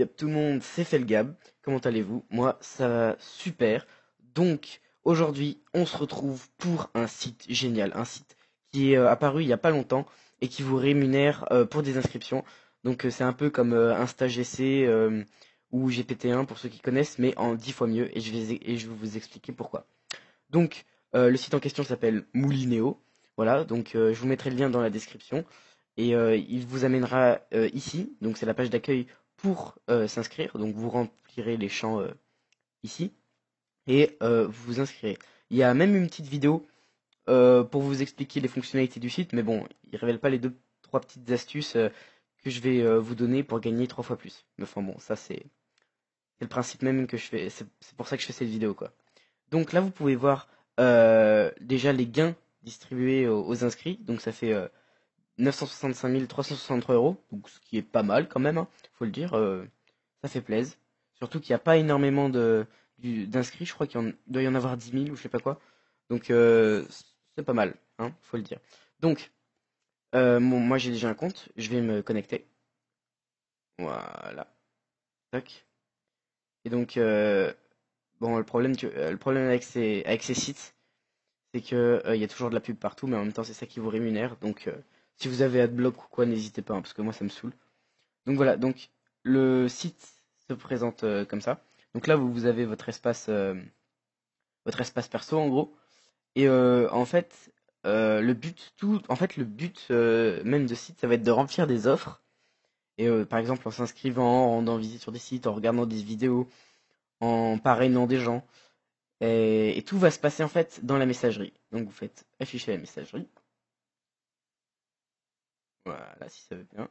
Yep, tout le monde, c'est Felgab. Comment allez-vous? Moi, ça va super. Donc, aujourd'hui, on se retrouve pour un site génial. Un site qui est apparu il n'y a pas longtemps et qui vous rémunère pour des inscriptions. Donc, c'est un peu comme un stage essai ou GPT-1 pour ceux qui connaissent, mais en 10 fois mieux. Et je vais vous expliquer pourquoi. Donc, le site en question s'appelle Moulinéo. Voilà, donc je vous mettrai le lien dans la description. Et il vous amènera ici. Donc, c'est la page d'accueil pour s'inscrire. Donc, vous remplirez les champs ici et vous vous inscrirez. Il y a même une petite vidéo pour vous expliquer les fonctionnalités du site. Mais bon, il ne révèle pas les deux, trois petites astuces que je vais vous donner pour gagner 3 fois plus. Mais enfin, bon, ça, c'est le principe même que je fais. C'est pour ça que je fais cette vidéo, quoi. Donc là, vous pouvez voir déjà les gains distribués aux inscrits. Donc ça fait 965 363 euros, donc ce qui est pas mal quand même, hein, faut le dire. Ça fait plaisir. Surtout qu'il n'y a pas énormément d'inscrits. Je crois doit y en avoir 10 000 ou je sais pas quoi. Donc c'est pas mal, hein, faut le dire. Donc moi j'ai déjà un compte. Je vais me connecter. Voilà. Tac. Et donc bon, le problème avec ces sites, c'est que il y a toujours de la pub partout, mais en même temps c'est ça qui vous rémunère. Donc si vous avez Adblock ou quoi, n'hésitez pas, hein, parce que moi ça me saoule. Donc voilà, donc le site se présente comme ça. Donc là vous avez votre espace perso en gros. Et en fait le but même de site, ça va être de remplir des offres. Et par exemple en s'inscrivant, en rendant visite sur des sites, en regardant des vidéos, en parrainant des gens. Et tout va se passer en fait dans la messagerie. Donc vous faites afficher la messagerie. Voilà, si ça veut bien.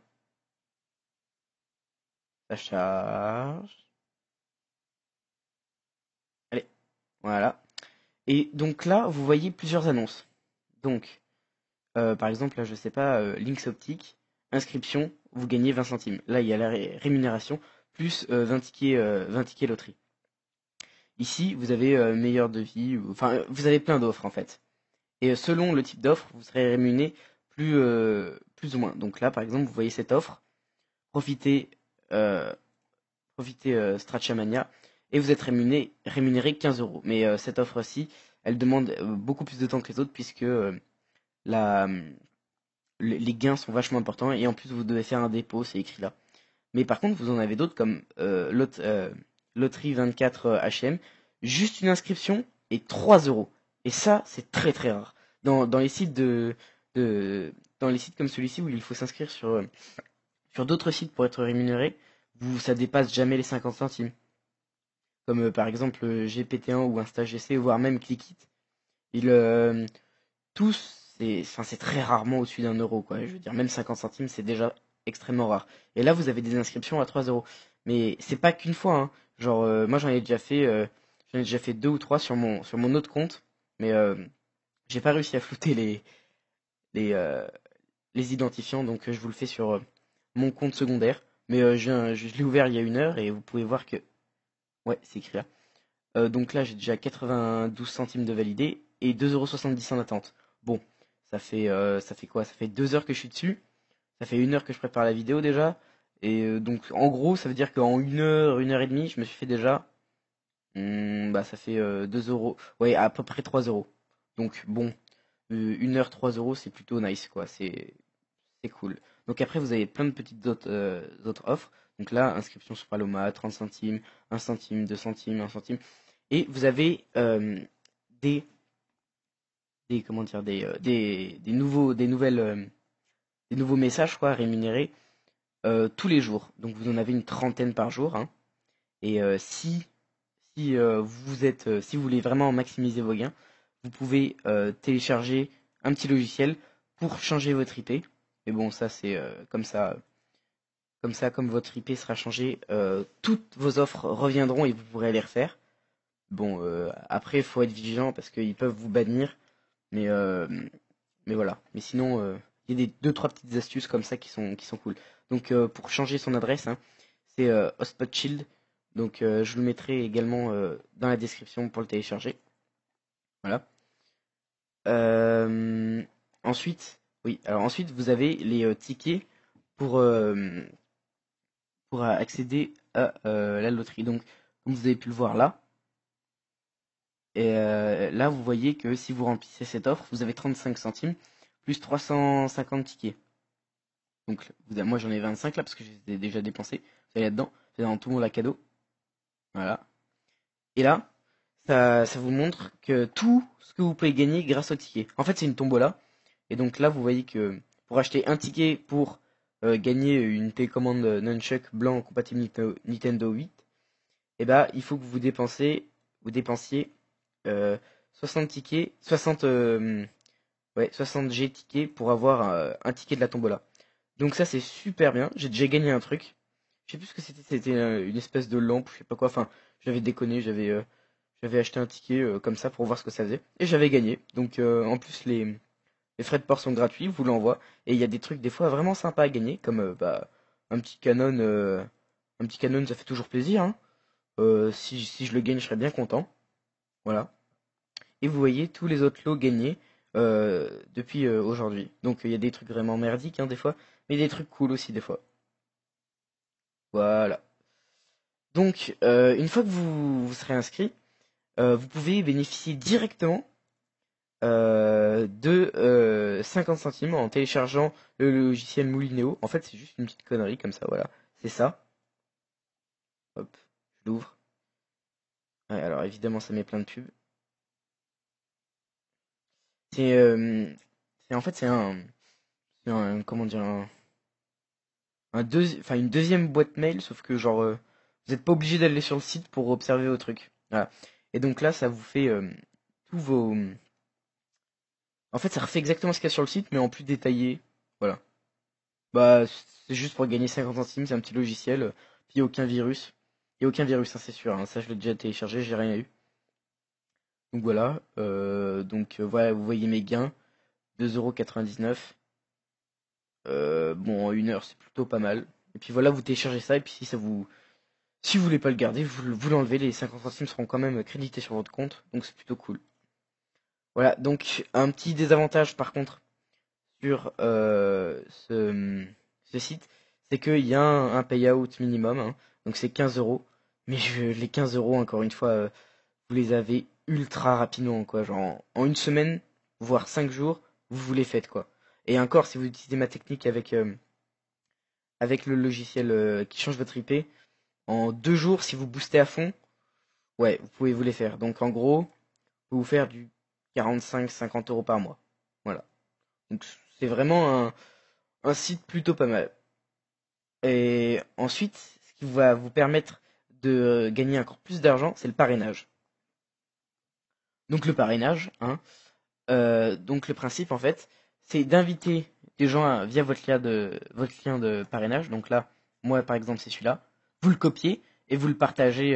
Ça charge. Allez, voilà. Et donc là, vous voyez plusieurs annonces. Donc, par exemple, là, je sais pas, Lynx Optique, inscription, vous gagnez 20 centimes. Là, il y a la rémunération, plus 20 tickets loterie. Ici, vous avez meilleur devis, enfin, vous avez plein d'offres en fait. Et selon le type d'offre, vous serez rémunéré plus ou moins. Donc là, par exemple, vous voyez cette offre, profitez, euh, profitez Stratchamania, et vous êtes rémunéré 15 euros. Mais cette offre-ci, elle demande beaucoup plus de temps que les autres, puisque la, les gains sont vachement importants, et en plus, vous devez faire un dépôt, c'est écrit là. Mais par contre, vous en avez d'autres comme Loterie 24 HM, juste une inscription et 3 euros. Et ça, c'est très très rare. Dans les sites de- dans les sites comme celui-ci où il faut s'inscrire sur d'autres sites pour être rémunéré, ça dépasse jamais les 50 centimes. Comme par exemple GPT-1 ou InstaGC, voire même Clickit. Ils, tous, c'est très rarement au-dessus d'un euro, quoi. Je veux dire, même 50 centimes, c'est déjà extrêmement rare. Et là, vous avez des inscriptions à 3 euros. Mais c'est pas qu'une fois, hein. Genre, moi, j'en ai déjà fait deux ou trois sur mon autre compte. Mais j'ai pas réussi à flouter les, euh, les identifiants, donc je vous le fais sur mon compte secondaire. Mais je l'ai ouvert il y a 1 heure et vous pouvez voir que, ouais, c'est écrit là. Donc là, j'ai déjà 92 centimes de validé et 2,70 € en attente. Bon, ça fait quoi? Ça fait 2 heures que je suis dessus. Ça fait 1 heure que je prépare la vidéo déjà. Et donc, en gros, ça veut dire qu'en 1 heure, 1 heure et demie, je me suis fait déjà. Bah, ça fait 2 euros. Ouais, à peu près 3 euros. Donc, bon, 1 heure, 3 euros, c'est plutôt nice, quoi. C'est cool. Donc, après, vous avez plein de petites autres offres. Donc là, inscription sur Paloma, 30 centimes, 1 centime, 2 centimes, 1 centime. Et vous avez des, comment dire, des nouveaux messages quoi, rémunérés tous les jours. Donc vous en avez une trentaine par jour, hein. Et si vous voulez vraiment maximiser vos gains, vous pouvez télécharger un petit logiciel pour changer votre IP. Et bon, ça c'est comme votre IP sera changé, toutes vos offres reviendront et vous pourrez les refaire. Bon, après, il faut être vigilant parce qu'ils peuvent vous bannir. Mais, euh, mais voilà. Mais sinon, il y a des deux, trois petites astuces comme ça qui sont cool. Donc, pour changer son adresse, hein, c'est Hotspot Shield. Donc, je le mettrai également dans la description pour le télécharger. Voilà. Euh, ensuite, oui. Alors ensuite, vous avez les tickets pour pour accéder à la loterie. Donc, comme vous avez pu le voir là, et là vous voyez que si vous remplissez cette offre, vous avez 35 centimes plus 350 tickets. Donc moi j'en ai 25 là parce que je les ai déjà dépensés. Vous allez là-dedans, c'est dans tout mon la cadeau. Voilà. Et là, ça vous montre que tout ce que vous pouvez gagner grâce au ticket. En fait c'est une tombola. Et donc là vous voyez que pour acheter un ticket pour gagner une télécommande Nunchuck blanc compatible Nintendo 8, et bah il faut que vous dépensiez 60 tickets, 60 G tickets pour avoir un ticket de la tombola. Donc ça c'est super bien, j'ai déjà gagné un truc. Je sais plus ce que c'était une espèce de lampe, je sais pas quoi, enfin j'avais déconné, j'avais acheté un ticket comme ça pour voir ce que ça faisait. Et j'avais gagné. Donc en plus les frais de port sont gratuits, vous l'envoie. Et il y a des trucs des fois vraiment sympas à gagner, comme un petit canon ça fait toujours plaisir. Hein. Si je le gagne je serais bien content. Voilà. Et vous voyez tous les autres lots gagnés depuis aujourd'hui. Donc il y a des trucs vraiment merdiques hein, des fois, mais des trucs cool aussi des fois. Voilà. Donc une fois que vous serez inscrit, vous pouvez bénéficier directement de 50 centimes en téléchargeant le logiciel Moulinéo. En fait c'est juste une petite connerie comme ça, voilà. C'est ça. Hop, je l'ouvre. Ouais, alors évidemment ça met plein de pubs. C'est en fait c'est un comment dire une deuxième boîte mail, sauf que genre vous n'êtes pas obligé d'aller sur le site pour observer vos trucs. Voilà. Et donc là, ça vous fait tous vos. En fait, ça refait exactement ce qu'il y a sur le site, mais en plus détaillé. Voilà. Bah, c'est juste pour gagner 50 centimes, c'est un petit logiciel. Puis il n'y a aucun virus. Il n'y a aucun virus, hein, c'est sûr. Hein. Ça, je l'ai déjà téléchargé, j'ai rien eu. Donc voilà. Voilà, vous voyez mes gains. 2,99 €. Bon, en 1 heure, c'est plutôt pas mal. Et puis voilà, vous téléchargez ça, et puis si vous voulez pas le garder, vous l'enlevez, les 50 centimes seront quand même crédités sur votre compte, donc c'est plutôt cool. Voilà, donc un petit désavantage par contre sur ce site, c'est qu'il y a un payout minimum, hein, donc c'est 15 euros. Mais les 15 euros, encore une fois, vous les avez ultra rapidement, quoi. Genre en une semaine, voire 5 jours, vous les faites, quoi. Et encore, si vous utilisez ma technique avec le logiciel qui change votre IP, en 2 jours, si vous boostez à fond, ouais, vous pouvez vous les faire. Donc en gros, vous vous faire du 45-50 euros par mois. Voilà. Donc c'est vraiment un site plutôt pas mal. Et ensuite, ce qui va vous permettre de gagner encore plus d'argent, c'est le parrainage. Donc le parrainage, hein, donc le principe en fait, c'est d'inviter des gens via votre lien de parrainage. Donc là, moi par exemple c'est celui-là. Vous le copiez et vous le partagez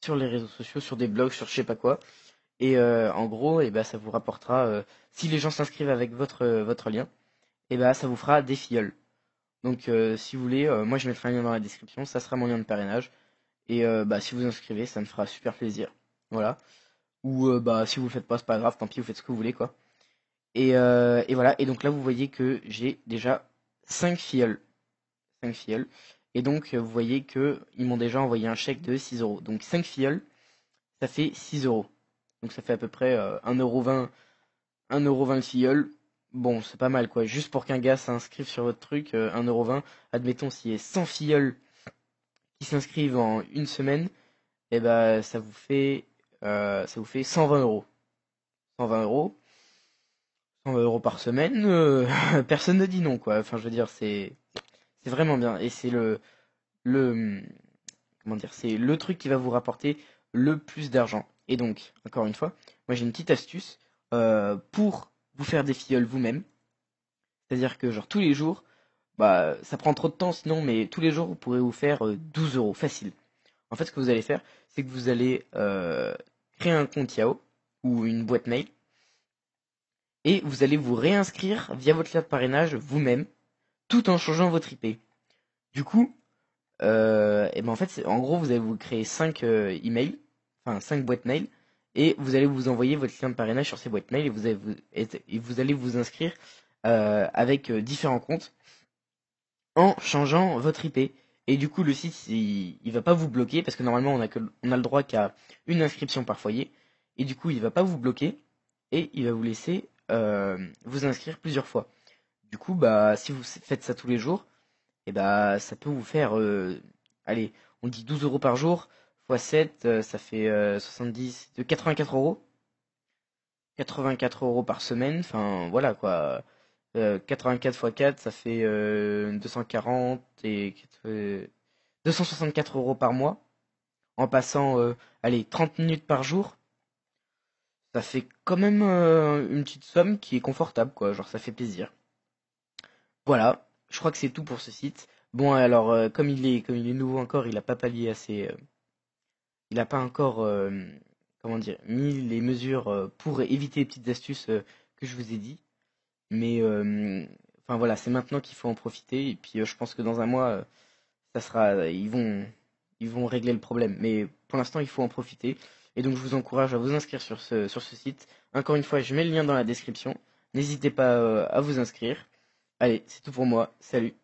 sur les réseaux sociaux, sur des blogs, sur je sais pas quoi. Et en gros, et ben, ça vous rapportera, si les gens s'inscrivent avec votre lien, et ben, ça vous fera des filleuls. Donc si vous voulez, moi je mettrai un lien dans la description, ça sera mon lien de parrainage. Et bah, si vous inscrivez, ça me fera super plaisir. Voilà. Ou bah si vous le faites pas, c'est pas grave, tant pis, vous faites ce que vous voulez quoi. Et voilà, et donc là vous voyez que j'ai déjà 5 filleuls. 5 filleuls. Et donc vous voyez que ils m'ont déjà envoyé un chèque de 6 euros. Donc 5 filleuls, ça fait 6 euros. Donc ça fait à peu près 1,20 €, 1,20 € le filleul. Bon, c'est pas mal quoi. Juste pour qu'un gars s'inscrive sur votre truc, 1,20 €. Admettons s'il y a 100 filleuls qui s'inscrivent en une semaine, et ben ça vous fait 120 euros. 120 euros. 120 euros par semaine, personne ne dit non quoi. Enfin je veux dire c'est vraiment bien. Et c'est le comment dire, c'est le truc qui va vous rapporter le plus d'argent. Et donc, encore une fois, moi j'ai une petite astuce pour vous faire des filleuls vous-même. C'est-à-dire que genre tous les jours, bah ça prend trop de temps sinon, mais tous les jours vous pourrez vous faire 12 euros facile. En fait, ce que vous allez faire, c'est que vous allez créer un compte Yahoo ou une boîte mail et vous allez vous réinscrire via votre lien de parrainage vous-même, tout en changeant votre IP. Du coup, et ben en fait, en gros, vous allez vous créer 5 emails, enfin 5 boîtes mail, et vous allez vous envoyer votre lien de parrainage sur ces boîtes mail et vous allez vous inscrire avec différents comptes. en changeant votre IP. Et du coup, le site, il va pas vous bloquer parce que normalement, on a le droit qu'à une inscription par foyer. Et du coup, il va pas vous bloquer et il va vous laisser vous inscrire plusieurs fois. Du coup, bah, si vous faites ça tous les jours, et bah, ça peut vous faire, allez, on dit 12 euros par jour, fois 7, ça fait 70, de 84 euros. 84 euros par semaine, enfin voilà quoi. 84 fois 4, ça fait 240 et 264 euros par mois. En passant, allez, 30 minutes par jour, ça fait quand même une petite somme qui est confortable, quoi. Genre, ça fait plaisir. Voilà, je crois que c'est tout pour ce site. Bon, alors, comme il est nouveau encore, il a pas pallié assez. Il a pas encore, comment dire, mis les mesures pour éviter les petites astuces que je vous ai dit. Mais, enfin voilà, c'est maintenant qu'il faut en profiter. Et puis, je pense que dans un mois, ça sera, ils vont régler le problème. Mais pour l'instant, il faut en profiter. Et donc, je vous encourage à vous inscrire sur ce site. Encore une fois, je mets le lien dans la description. N'hésitez pas à vous inscrire. Allez, c'est tout pour moi. Salut.